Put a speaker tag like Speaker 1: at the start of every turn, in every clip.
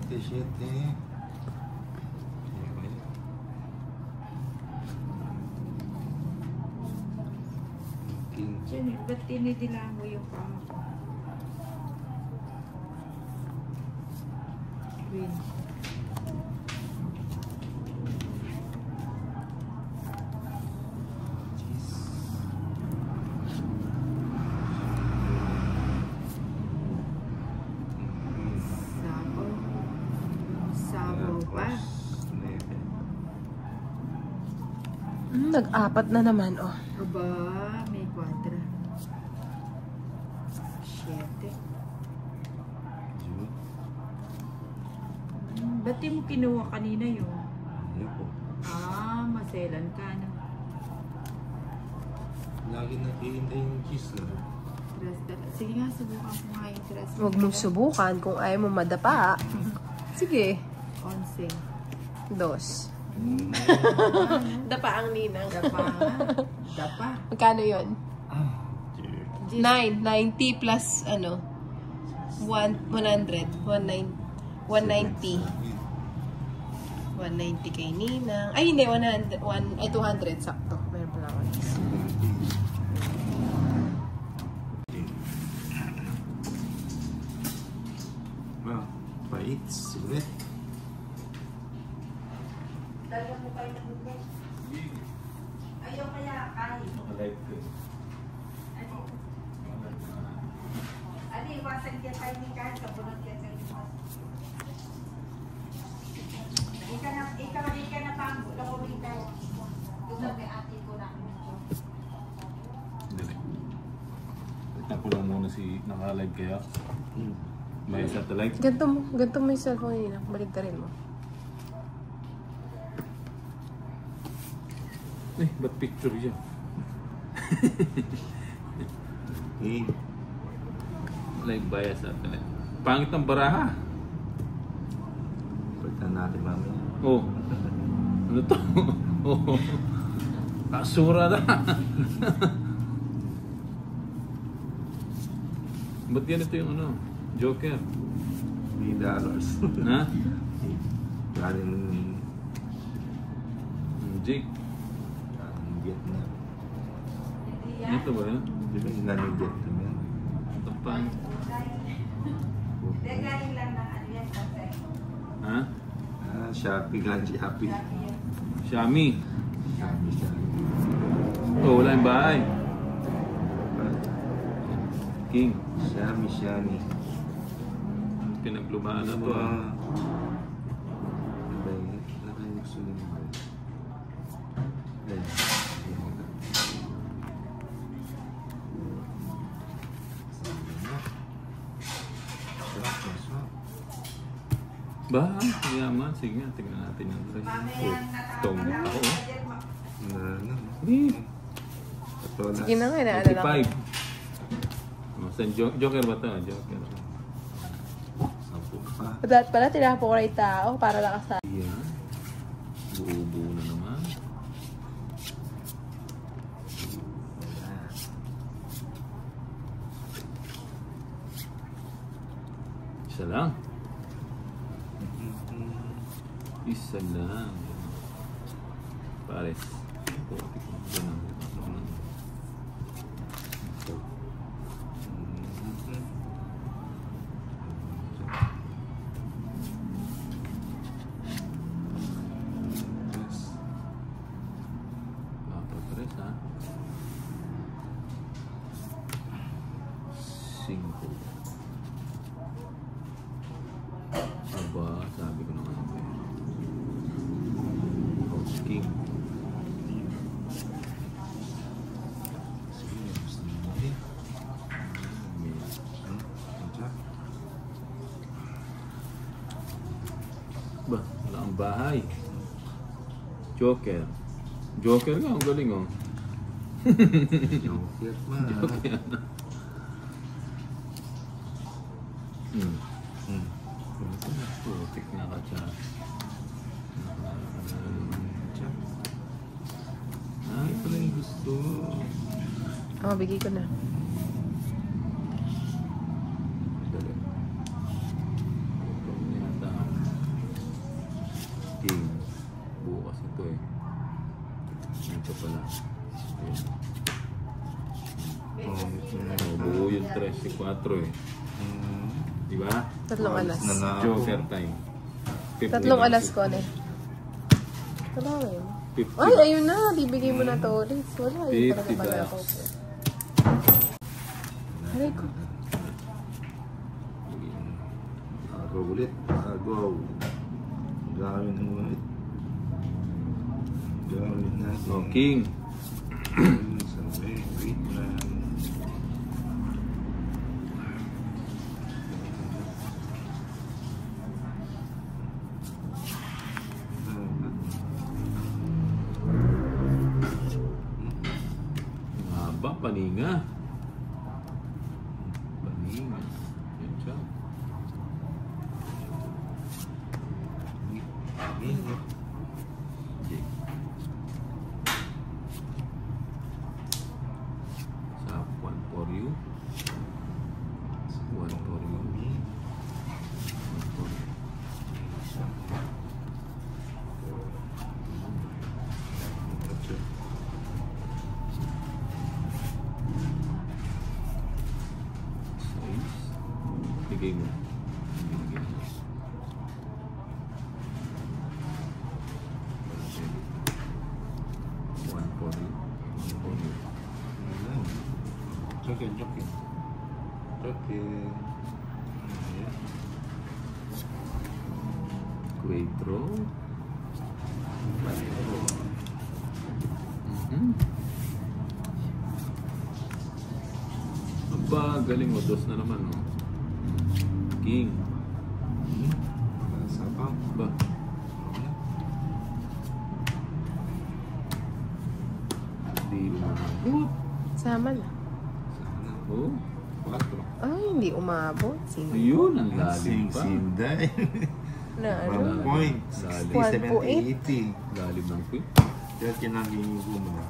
Speaker 1: 27.
Speaker 2: Diyan, ba't tinidila mo yung paa ko? Queen. Sabaw pa.
Speaker 3: Nag-apat na naman, oh.
Speaker 2: Aba, may kwadra. 7. Ba't di mo kinuha kanina yun?
Speaker 1: Hindi po.
Speaker 2: Maselan ka na.
Speaker 1: Lagi nakihintay yung cheese na.
Speaker 2: Sige nga, subukan ko nga yung tres.
Speaker 3: Huwag mong subukan kung ayaw mo madapa. Sige.
Speaker 2: 11.
Speaker 3: 2. Dapa ang ninang.
Speaker 2: Dapa. Dapa.
Speaker 3: Magkano yun?
Speaker 1: Ah,
Speaker 3: 9. 90 plus ano? 100. 190. 190 kay ninang. Ay, hindi. 200 sakto. Meron pala ako.
Speaker 1: well, pait, sulit.
Speaker 2: Dalawa mo kayo nag-ubos. Ayaw kaya kain.
Speaker 1: Naka-live ko.
Speaker 2: Adi, iwasan kaya tayo ni kain. Kabunod kaya tayo ni kain. Ika na pang lakumin tayo. Doon may ate ko na.
Speaker 4: Dali. Tignan ko lang muna si naka-live kaya. May satellite.
Speaker 3: Ganto mo yung cellphone nila. Balik ka rin mo.
Speaker 4: Eh, ba't picture yan?
Speaker 1: Eh,
Speaker 4: Live via satellite. Pangit ng baraha.
Speaker 1: pagtan natin mamaya.
Speaker 4: Oh. Ano to? Oh. Kasura na. Ba't yan ito yung ano? Joker.
Speaker 1: $3.
Speaker 4: Ha?
Speaker 1: Galing
Speaker 4: Jake.
Speaker 1: Vietnam.
Speaker 4: Ito ba yun?
Speaker 1: Di ba galing Vietnam yan?
Speaker 4: Ito pa.
Speaker 2: Galing lang ng ano yan.
Speaker 4: Ha?
Speaker 1: Shopee lang, Shopee.
Speaker 4: Xiaomi.
Speaker 1: Shopee.
Speaker 4: Oh, wala yung bahay. King.
Speaker 1: Xiaomi.
Speaker 4: Pinaglumaan na to ah. Ba? Yaman. Sige nga, tignan natin yung try. Tong ako.
Speaker 3: Sige na nga, naala lang.
Speaker 4: 85. Joker ba ito? Joker.
Speaker 3: Dapat pala, tinapo ko na yung tao para lakasa.
Speaker 4: Yan. Buo-buo na naman. Isa lang. Isa lang. Pares. Pares ha. 5. Aba, sabi ko naman ako eh. King. Ba, wala ang bahay. Joker. Joker nga, ang galing oh.
Speaker 1: Joker man.
Speaker 4: Joker. Putik na ka siya. Ay, pala yung gusto.
Speaker 3: Bigay ko na.
Speaker 4: Dali. Ito yata. 13-4 eh. Di ba?
Speaker 3: Tatlong alas.
Speaker 1: Na na ako.
Speaker 4: Joker time. 50
Speaker 3: Tatlong
Speaker 4: lang
Speaker 3: alas
Speaker 4: si-
Speaker 3: ko na. Wala yun.
Speaker 4: 50.
Speaker 3: Ay, ayun na. Bibigay mo na to ulit. Wala, yun talaga
Speaker 4: 50
Speaker 3: pala
Speaker 4: bucks.
Speaker 3: ako. Aray ko.
Speaker 1: Agaw ulit. Agaw. Gawin ng ulit. Gawin natin.
Speaker 4: Oh, King.
Speaker 1: Wait lang.
Speaker 4: Haba, paninga. Paninga. Yan siya. Okay. Sa one for you. One for you. One for you. Size. Bigay mo. Bigay mo. One for you. One for you.
Speaker 1: Jokin, jokin. Jokin. Ayan.
Speaker 4: Quattro. Aba, galing mo. Dos na naman, no? King.
Speaker 1: Sabaw.
Speaker 4: Ba? Hindi umabot.
Speaker 3: Sama na.
Speaker 1: Sana.
Speaker 4: Oh,
Speaker 1: 4.
Speaker 3: Ay, hindi umabot. Sige.
Speaker 4: ayun, ang lalim pa.
Speaker 1: Sinday.
Speaker 3: Na ano?
Speaker 1: 1 point. 60, 70, 80.
Speaker 4: Lalim ng queen.
Speaker 1: Kaya kinaliligo mo na.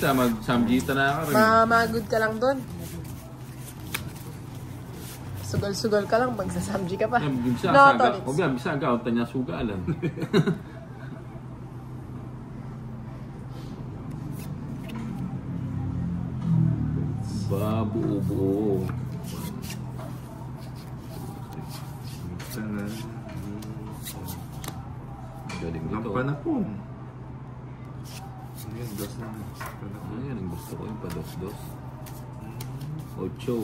Speaker 4: Mag-samjita na ka rin.
Speaker 3: Mamagod ka lang doon. Sugal-sugal ka lang, magsasamji ka pa.
Speaker 4: Yan, bisa
Speaker 3: No,
Speaker 4: saga.
Speaker 3: Tolits.
Speaker 4: O yan, bisa agaw, tanya sugalan. Ba, buo-buo.
Speaker 1: Sana.
Speaker 4: Galing
Speaker 1: Walang
Speaker 4: nito.
Speaker 1: panapon. Ayan, dos na. Panapon.
Speaker 4: Ayan, ang gusto ko yung pados-dos. Ocho.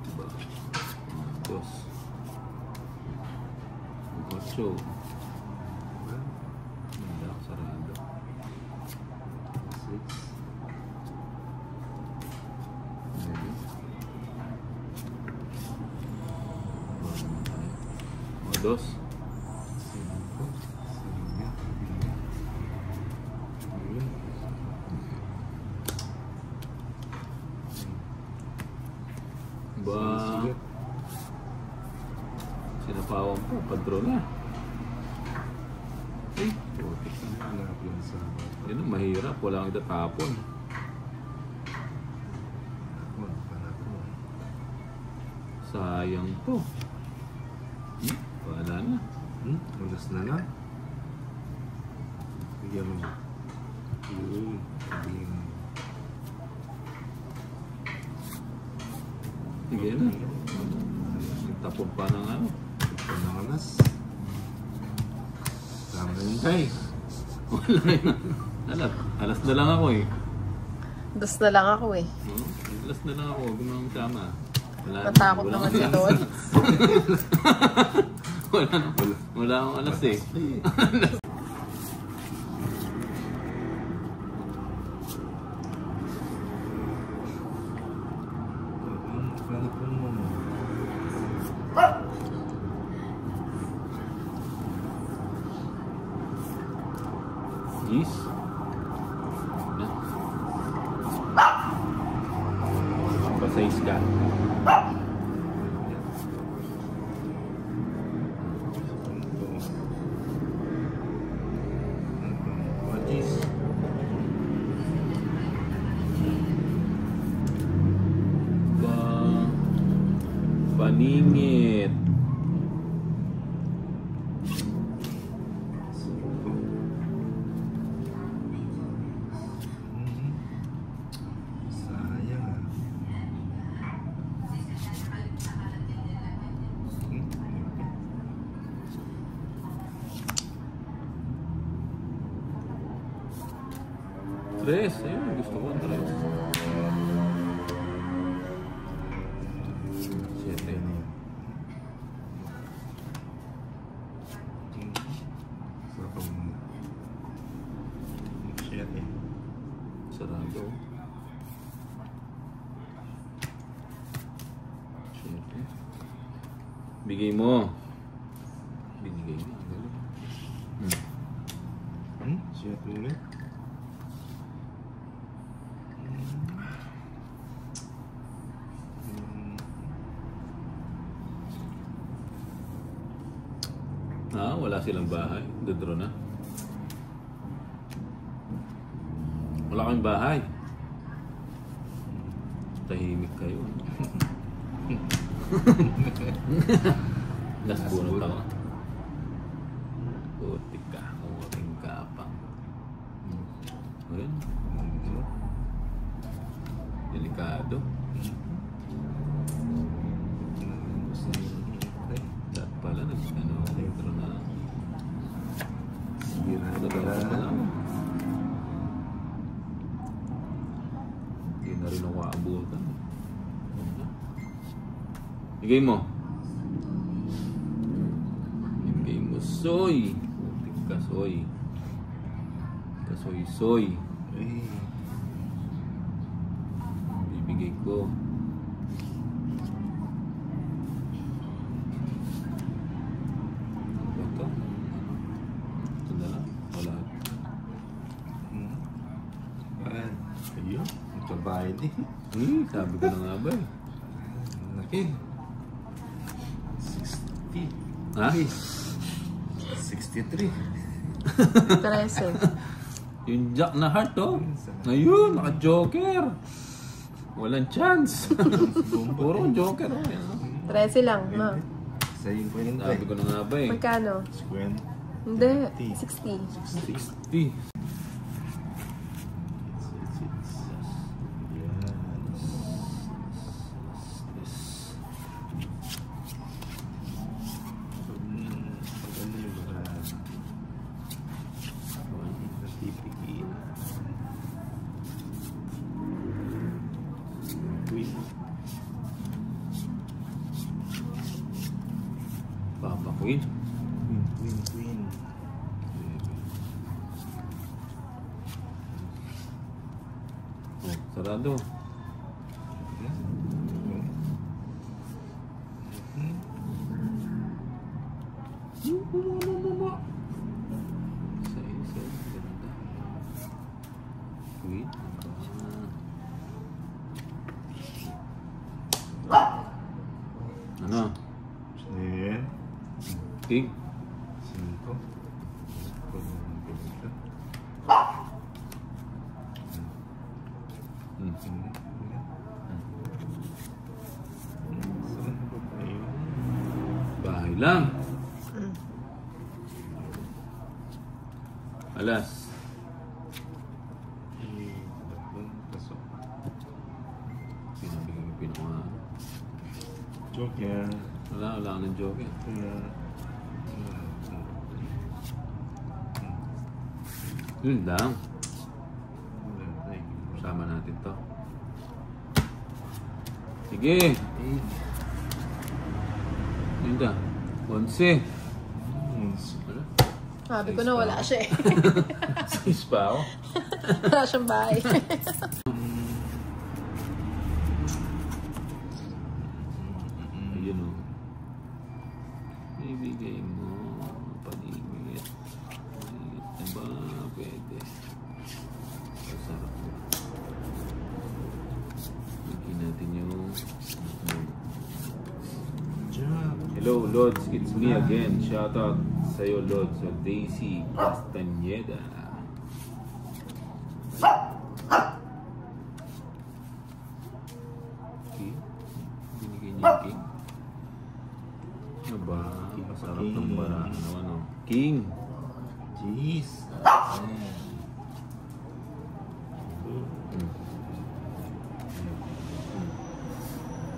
Speaker 4: Diba? Dos. Ocho. Ganda, sarado.
Speaker 1: 6.
Speaker 4: Maybe. O, dos. Ba, sinapawan po, padro na. Ay, putik na. Yun ang mahirap, wala kang itatapon. Sayang to. Wala na.
Speaker 1: Ulas na lang. Bigyan mo. Yun. Bigyan mo.
Speaker 4: Sige na. Tapon pa ng ano.
Speaker 1: Panalas. Tama na yun tayo.
Speaker 4: Wala na. Alas na lang ako eh.
Speaker 3: Dos na lang ako eh.
Speaker 4: Alas na lang ako. Huwag mo nang tama.
Speaker 3: Natakot naman si Tolits.
Speaker 4: Wala akong alas eh.
Speaker 1: Panapon mo.
Speaker 4: Yes. Pasayis ka.
Speaker 1: Magis.
Speaker 4: Paningit.
Speaker 1: Sayang.
Speaker 4: Tres. Ayun, gusto ko. Tres. 7. Sarado. 7. Bigay mo. Binigay mo.
Speaker 1: Siya ulit.
Speaker 4: Wala silang bahay. Dodro na. Wala kang bahay. Tahimik kayo. Nasbunot ako. Putik ka. Uring kapang. Ayan. Delikado. Lahat pala elektro na. Hindi na rin ako aabutan. Bigay mo. Bigay mo, soy. Putik ka, soy. Kasoy-soy. Bibigay ko. Ito. Ito na lang. Wala.
Speaker 1: Ayun. Magkabayad eh.
Speaker 4: Sabi ko na nga ba eh.
Speaker 1: Laki. 60.
Speaker 4: Ha?
Speaker 1: 63.
Speaker 3: 13.
Speaker 4: Yung jack na heart oh. Ngayon, naka-joker. Walang chance. Puro joker oh.
Speaker 3: 13 lang, ma.
Speaker 1: Sa 50.
Speaker 4: Sabi ko na nga ba eh.
Speaker 3: Magkano?
Speaker 1: 50.
Speaker 3: Hindi, 60.
Speaker 4: 60. Papa Queen.
Speaker 1: Queen.
Speaker 4: Oh, sarado. Queen. Ano?
Speaker 1: Then,
Speaker 4: King.
Speaker 1: 5.
Speaker 4: Bahay lang. Alas. Pinabigay mo pinaka.
Speaker 1: Joker.
Speaker 4: Wala ka ng joke eh. Yun lang. Sama natin to. Sige. Yun da. 11. Wala.
Speaker 3: Sabi ko na wala siya eh.
Speaker 4: 6 pa ako.
Speaker 3: Wala siyang bahay.
Speaker 4: Ayun o. Ibigay mo. Paligid. Paligid na ba? Pwede. Masarap mo. Bigyan natin yung... Hello, Lods. It's me again. Shout out sa'yo, Lods. So, Daisy Castañeda. Okay. Binigay niya yung king. Ano ba? Masarap ng bara. Ano? King.
Speaker 1: Jeez.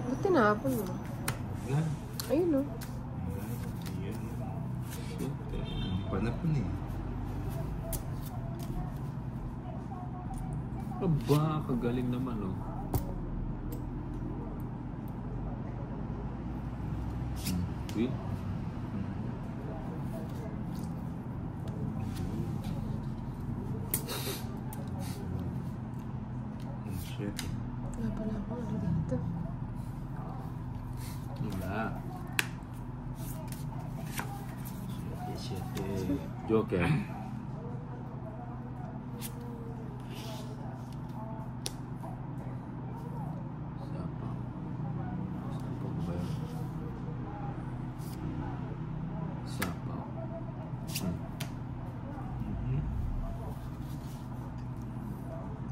Speaker 3: Ba't tinapon mo? Ayun o.
Speaker 1: Panapon eh.
Speaker 4: Aba, kagaling naman, oh. Queen.
Speaker 1: Shit.
Speaker 3: Wala pala ako. Ano dito?
Speaker 4: Wala.
Speaker 1: Shit.
Speaker 4: Joker. Sapaw. Sapaw ba yun? Sapaw.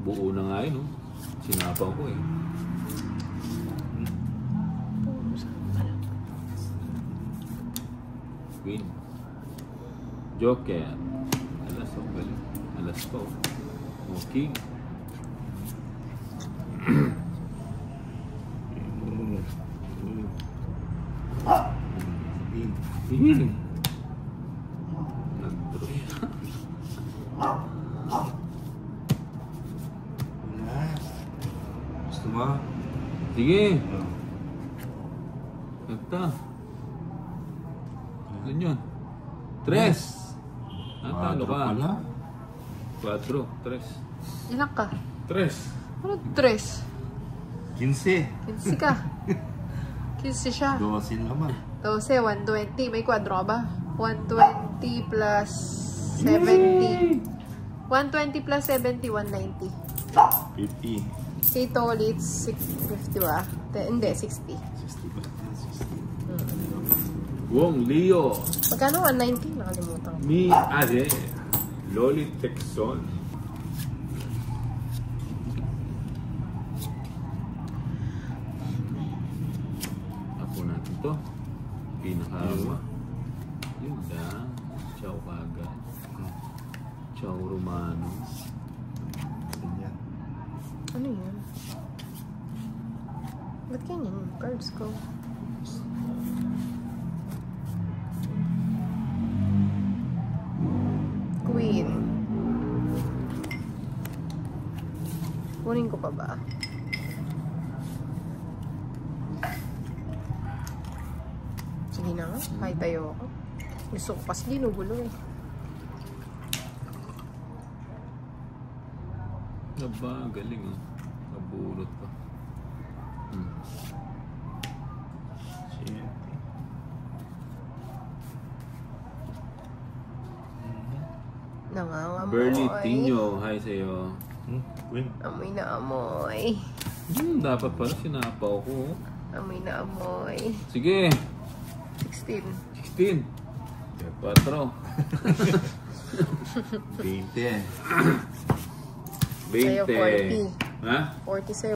Speaker 4: Buo na nga yun, oh. Sinapaw ko eh. Queen. Joker. Alas, oh, galing. Alas ko. Oh, king. King. Nag-draw siya.
Speaker 1: Wala. Gusto mo?
Speaker 4: Sige. Ito. Ano yun? Tres. Natalo ka.
Speaker 1: Pala?
Speaker 4: 4. Tres.
Speaker 3: Ilan ka?
Speaker 4: Tres.
Speaker 3: Ano 3?
Speaker 1: 15.
Speaker 3: 15 ka. 15 siya.
Speaker 1: 12 naman.
Speaker 3: 12, 120. May kwadro ka ba? 120 plus 70. 120 plus 70, 190.
Speaker 1: 50.
Speaker 3: 8 ulit, 650 ba? Hindi, 60.
Speaker 1: 60 ba? 60.
Speaker 4: Wong Leo.
Speaker 3: Magkano 190? Nakalimutan ko.
Speaker 4: Mi Ade. Loli Texon. Ako natin to. Pinakama. Yun lang. Ciao kagad. Ciao Romano.
Speaker 1: Ganyan.
Speaker 3: Ano yun? Ba't ganyan yung cards ko? Queen. Kunin ko pa ba? Sige na nga. Kahit tayo ako. Gusto ko kasi ginugulo eh.
Speaker 4: Aba, galing oh. Nabulot pa.
Speaker 1: Shit.
Speaker 3: Nangangamoy.
Speaker 4: Bernitinho, hi sa'yo.
Speaker 1: Queen.
Speaker 3: Amoy na amoy.
Speaker 4: Dapat pala sinapaw ko.
Speaker 3: Amoy na amoy.
Speaker 4: Sige,
Speaker 3: 16.
Speaker 4: 16. 4.
Speaker 1: 20.
Speaker 4: 20.
Speaker 3: Sa'yo, 40.
Speaker 4: Ha?
Speaker 3: 40 sa'yo,